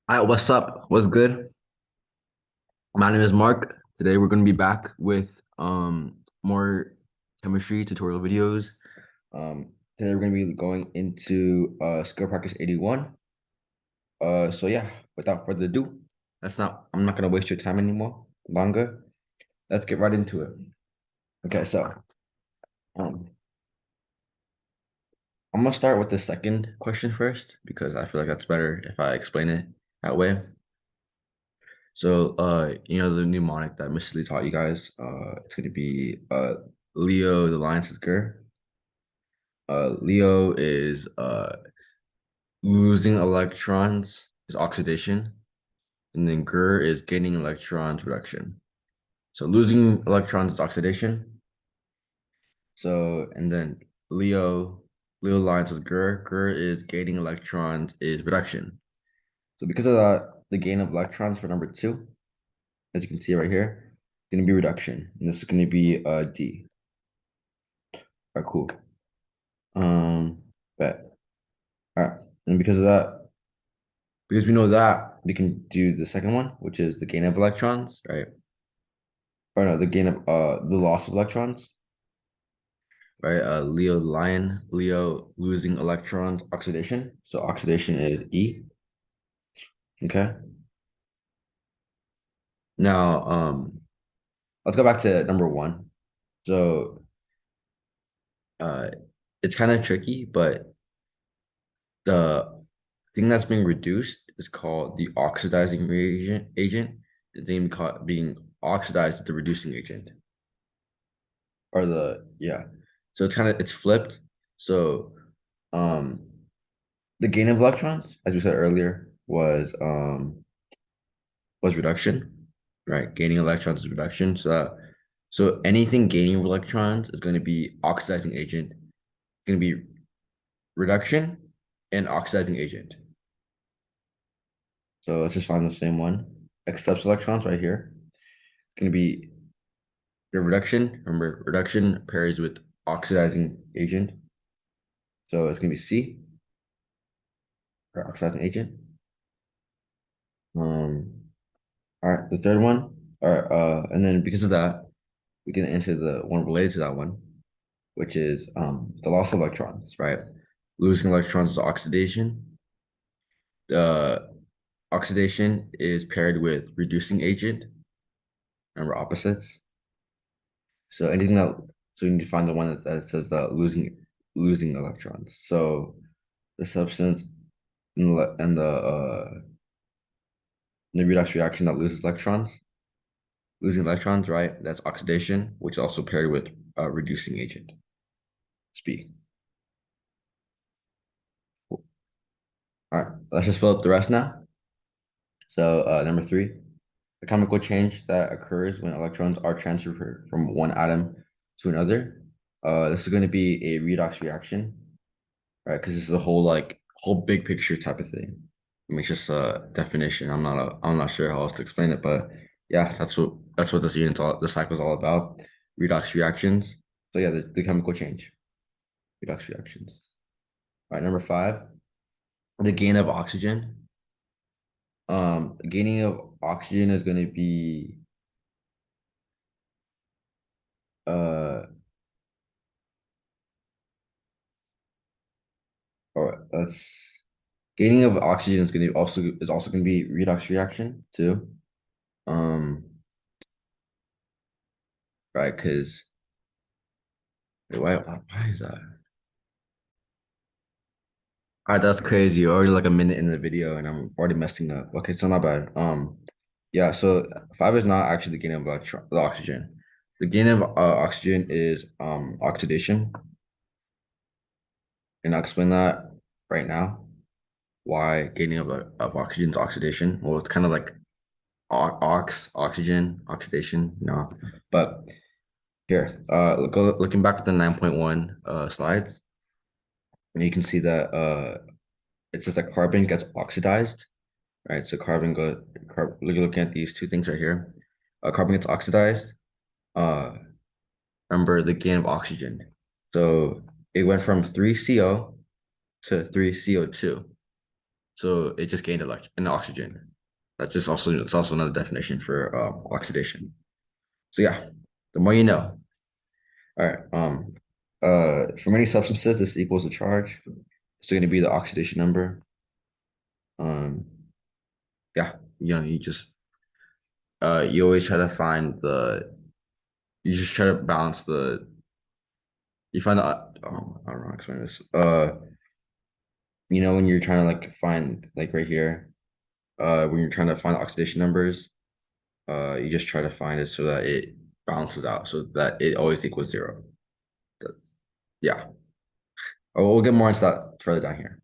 All right, what's up? What's good? My name is Mark. Today we're going to be back with more chemistry tutorial videos. Today we're going to be going into skill practice 81. So yeah, without further ado, I'm not going to waste your time anymore longer. Let's get right into it. Okay, so um I'm gonna start with the second question first because I feel like that's better if I explain it that way. So, the mnemonic that Mr. Lee taught you guys, it's going to be Leo, the Lion says Gur. Leo is losing electrons, is oxidation, and then Gur is gaining electrons, reduction. So losing electrons is oxidation. So, and then Leo, Leo Lion says Gur, Gur is gaining electrons, is reduction. So because of that, the gain of electrons for number two, as you can see right here, is going to be reduction. And this is going to be D. All right, cool. Bet. All right. And because of that, because we know that, we can do the second one, which is the gain of electrons, right? Or no, the gain of the loss of electrons, right? Leo the lion, Leo losing electrons, oxidation. So oxidation is E. Okay. Now, let's go back to number one. So uh it's kind of tricky, but the thing that's being reduced is called the oxidizing reagent agent. The thing being oxidized is the reducing agent, or the yeah. So it's flipped. So um the gain of electrons, as we said earlier, was reduction, right? Gaining electrons is reduction. So anything gaining electrons is going to be oxidizing agent. It's going to be reduction and oxidizing agent. So let's just find the same one. Accepts electrons right here. It's going to be the reduction. Remember, reduction pairs with oxidizing agent. So it's going to be C, or oxidizing agent. Um, all right, the third one. All right, and then because of that, we can enter the one related to that one, which is the loss of electrons, right? Losing electrons is oxidation. The oxidation is paired with reducing agent, and we're opposites. So anything that so you need to find the one that says losing electrons. So the substance in the redox reaction that loses electrons, losing electrons, right? That's oxidation, which is also paired with reducing agent. Speak. Cool. All right, let's just fill up the rest now. So number three, the chemical change that occurs when electrons are transferred from one atom to another. This is going to be a redox reaction, right? Because this is a whole big picture type of thing. I mean, it's just a definition. I'm not sure how else to explain it, but yeah, that's what this cycle is all about. Redox reactions. So yeah, the chemical change, redox reactions. All right, number five, the gain of oxygen. Gaining of oxygen is going to be uh, or that's gaining of oxygen is also going to be redox reaction too. Um, right? Because why is that? All right, that's crazy. You're already like a minute in the video and I'm already messing up. Okay, so my bad. Yeah, so five is not actually the gain of the oxygen. The gain of oxygen is oxidation. And I'll explain that right now. Why gaining of oxygen is oxidation. Well, it's kind of like oxygen, oxidation, But here, looking back at the 9.1 slides, and you can see that it says that carbon gets oxidized, right? So looking at these two things right here. Carbon gets oxidized. Uh, remember the gain of oxygen. So it went from 3CO to 3CO2. So it just gained an oxygen. It's also another definition for oxidation. So yeah, the more you know. All right. For many substances, this equals the charge. It's going to be the oxidation number. Um, yeah, you always try to find you just try to balance you find the, I don't know how to explain this. When you're trying to like find like right here, when you're trying to find the oxidation numbers, you just try to find it so that it balances out, so that it always equals zero. That- yeah. Oh, we'll get more into that further down here.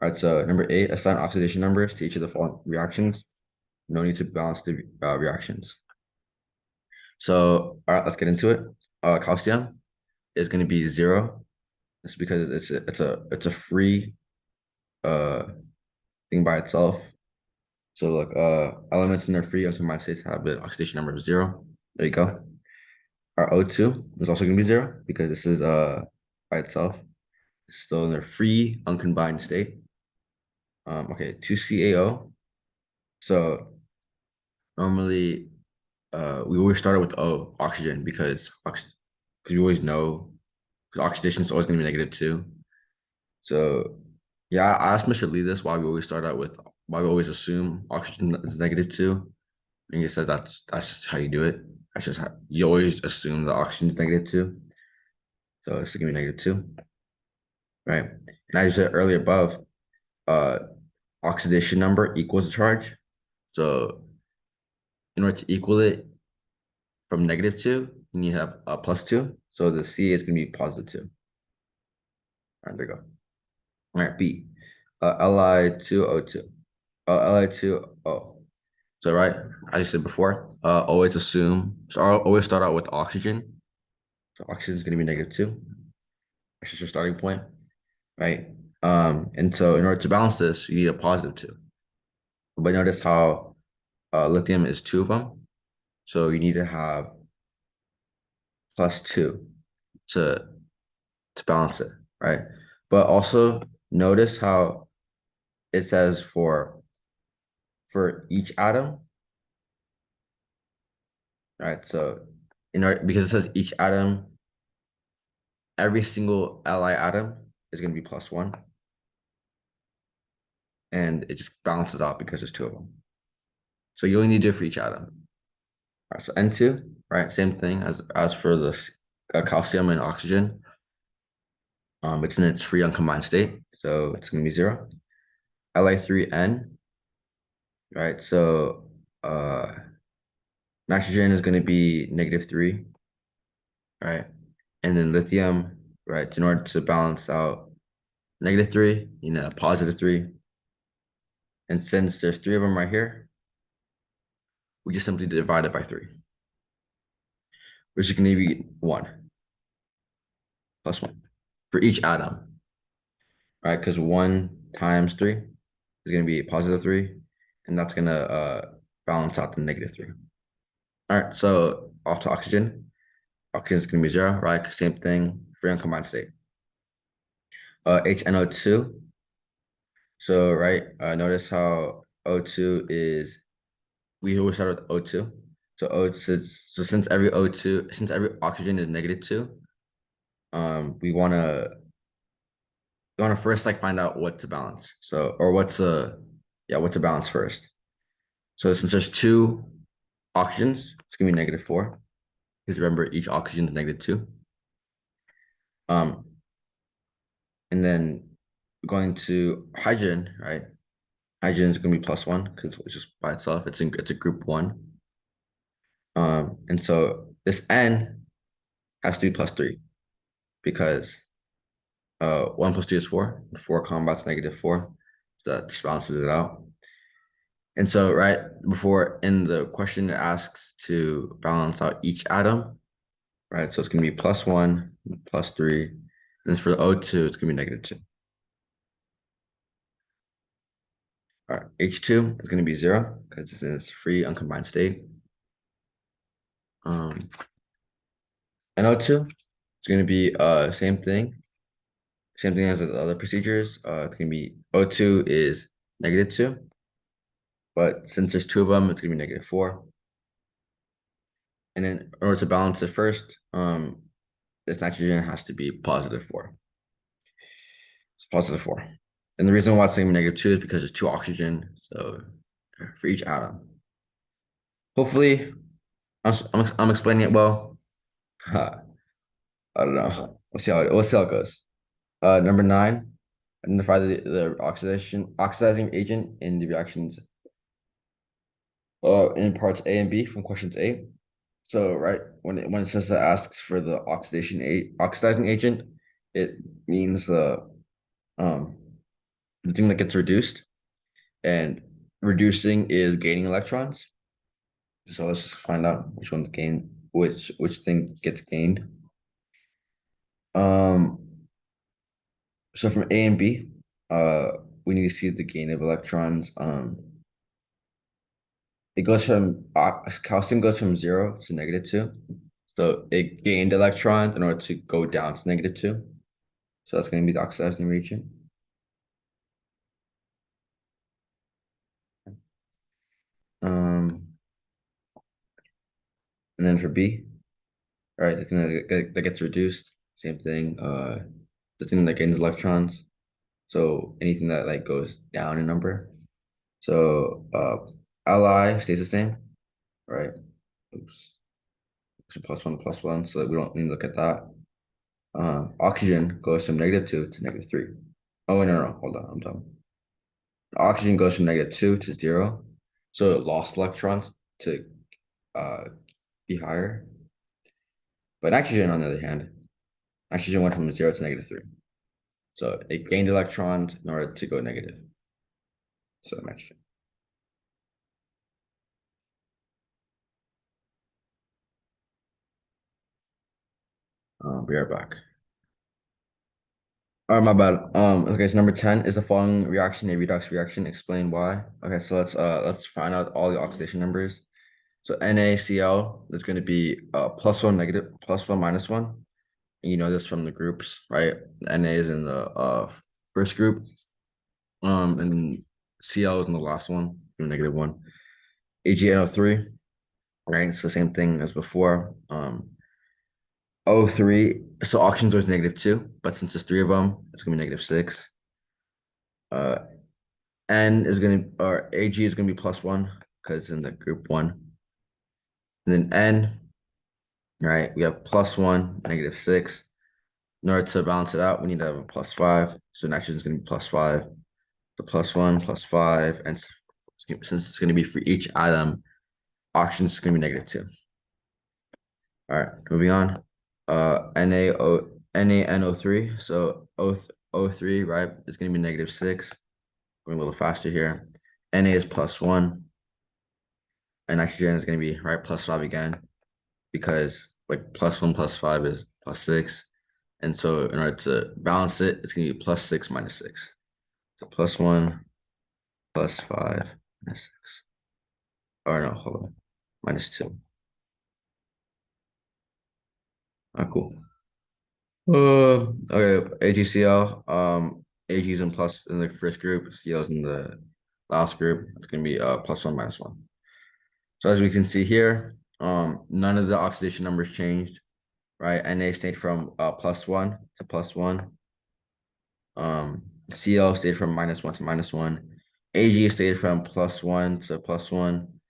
All right, so number 8, assign oxidation numbers to each of the following reactions. No need to balance the reactions. So, all right, let's get into it. Calcium is going to be 0. It's because it's a free uh thing by itself. So like elements in their free uncombined states have an oxidation number of 0. There you go. Our O2 is also going to be 0 because this is by itself. It's still in their free uncombined state. Okay, 2CaO. So normally we always started with O, oxygen, because we always know because oxidation is always going to be -2. So yeah, I asked Mr. Lee this why we always assume oxygen is -2. And he said that's just how you do it. That's just how you always assume the oxygen is -2. So it's gonna be -2, right? And as you said earlier above, uh oxidation number equals the charge. So in order to equal it from -2, you need to have a +2. So the C is gonna be +2. All right, there you go. All right, B. Li2O2. Li2O. So right, as I said before, always start out with oxygen. So oxygen is going to be -2. That's just your starting point, right? And so in order to balance this, you need a +2. But notice how lithium is 2 of them. So you need to have +2 to balance it, right? But also notice how it says for each atom, right? So in order because it says each atom, every single Li atom is going to be +1. And it just balances out because there's 2 of them. So you only need to do it for each atom. All right, so N2, right? Same thing as for the calcium and oxygen. It's in its free uncombined state, so it's going to be 0. Li3N, right? So nitrogen is going to be -3, right? And then lithium, right? In order to balance out -3, you know, +3. And since there's 3 of them right here, we just simply divide it by 3, which is going to be 1 +1 for each atom, right? Because 1 times 3 is going to be +3, and that's going to balance out the -3. All right, so off to oxygen. Oxygen is going to be 0, right? Same thing, free uncombined state. HNO2. So, right, notice how O2 is, we always start with O2. So since every oxygen is -2, we want to first like find out what to balance. So, or what to balance first. So since there's 2 oxygens, it's gonna be -4. Because remember, each oxygen is -2. Um, and then going to hydrogen, right? Hydrogen is gonna be +1 because it's just by itself. It's a group 1. And so this N has to be +3 because 1 + 2 is 4. 4 combats -4. So that just balances it out. And so, right before in the question, it asks to balance out each atom, right? So it's going to be +1, +3. And for the O2, it's going to be -2. All right, H2 is going to be 0 because it's in its free uncombined state. And O2 is going to be same thing as the other procedures. It's going to be O2 is -2. But since there's two of them, it's gonna be -4. And then in order to balance it first, this nitrogen has to be +4. It's +4. And the reason why it's saying -2 is because there's two oxygen. So for each atom. Hopefully, I'm explaining it well. I don't know. We'll see how it goes. Number 9, identify the oxidizing agent in the reactions in parts A and B from questions A. So right when it says that asks for the oxidizing agent, it means the thing that gets reduced, and reducing is gaining electrons. So let's just find out which one's gained, which thing gets gained. Um, so from A and B, we need to see the gain of electrons. It goes from calcium goes from 0 to -2. So it gained electrons in order to go down to -2. So that's going to be the oxidizing region. And then for B, right, the thing that gets reduced, same thing. The thing that gains electrons. So anything that like goes down in number. So Li stays the same, right? Oops. So +1, so we don't need to look at that. Oxygen goes from -2 to -3. Oh, no, hold on, I'm dumb. Oxygen goes from -2 to 0. So it lost electrons to uh, be higher. But nitrogen, on the other hand, nitrogen went from 0 to -3. So it gained electrons in order to go negative. So nitrogen. Be right back. All right, my bad. Okay, so number 10 is the following reaction a redox reaction. Explain why. Okay, so let's find out all the oxidation numbers. So NaCl is going to be +1 negative, +1 -1. You know this from the groups, right? Na is in the first group, and Cl is in the last one, -1. AgNO3, right? It's the same thing as before. O3, so oxygen's always -2, but since there's three of them, it's gonna be -6. Uh, N is gonna or Ag is gonna be +1 because it's in the group 1. And then N, right? We have +1, -6. In order to balance it out, we need to have a +5. So nitrogen is gonna be +5. So +1, +5, and since it's gonna be for each atom, oxygen is gonna be -2. All right, moving on. NaNO3. So O3, right? It's gonna be -6. Going a little faster here. Na is +1, and nitrogen is gonna be right +5 again, because like +1 +5 is +6. And so in order to balance it, it's gonna be +6 -6. So +1 +5 -6. Or no, hold on. -2. Cool. Okay, AgCl. Ag is in plus in the first group, Cl is in the last group. It's gonna be +1 -1. So as we can see here, none of the oxidation numbers changed, right? Na stayed from +1 to +1. Cl stayed from -1 to -1. Ag stayed from +1 to +1.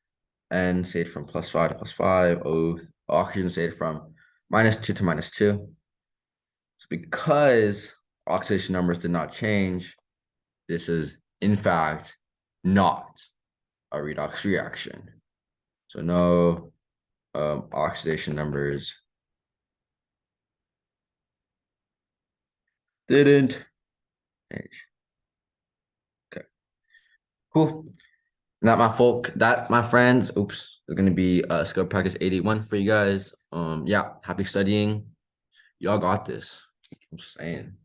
N stayed from +5 to +5. Oxygen stayed from -2 to -2. So because oxidation numbers did not change, this is in fact not a redox reaction. So no oxidation numbers didn't change. Okay, cool. Not my folk, that my friends, oops, is gonna be skill practice 81 for you guys. Yeah, happy studying. Y'all got this. I'm saying.